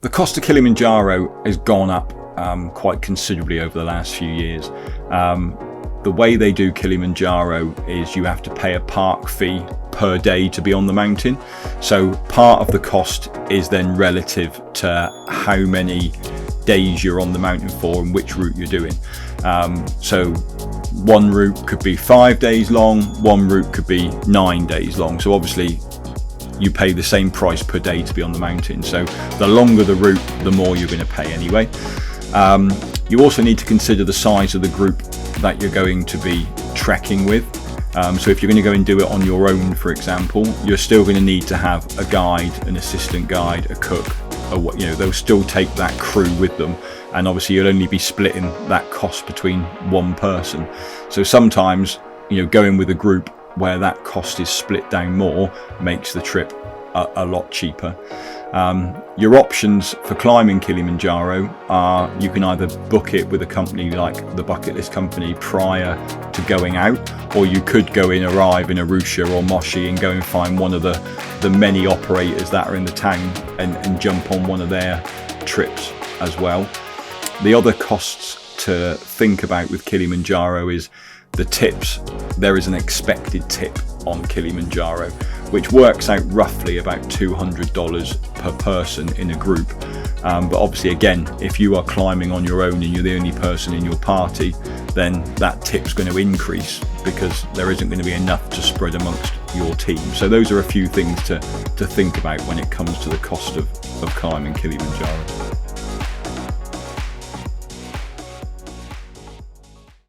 The cost of Kilimanjaro has gone up quite considerably over the last few years. The way they do Kilimanjaro is you have to pay a park fee per day to be on the mountain. So part of the cost is then relative to how many days you're on the mountain for and which route you're doing. So one route could be 5 days long, one route could be 9 days long. So obviously you pay the same price per day to be on the mountain. So the longer the route, the more you're going to pay anyway. You also need to consider the size of the group that you're going to be trekking with. So if you're going to go and do it on your own, for example, you're still going to need to have a guide, an assistant guide, a cook, they'll still take that crew with them. And obviously you'll only be splitting that cost between one person. So sometimes, going with a group where that cost is split down more makes the trip a lot cheaper. Your options for climbing Kilimanjaro are you can either book it with a company like the Bucket List company prior to going out, or you could arrive in Arusha or Moshi and go and find one of the many operators that are in the town and jump on one of their trips as well. The other costs to think about with Kilimanjaro is the tips. There is an expected tip on Kilimanjaro, which works out roughly about $200 per person in a group. But obviously, again, if you are climbing on your own and you're the only person in your party, then that tip's going to increase because there isn't going to be enough to spread amongst your team. So those are a few things to think about when it comes to the cost of climbing Kilimanjaro.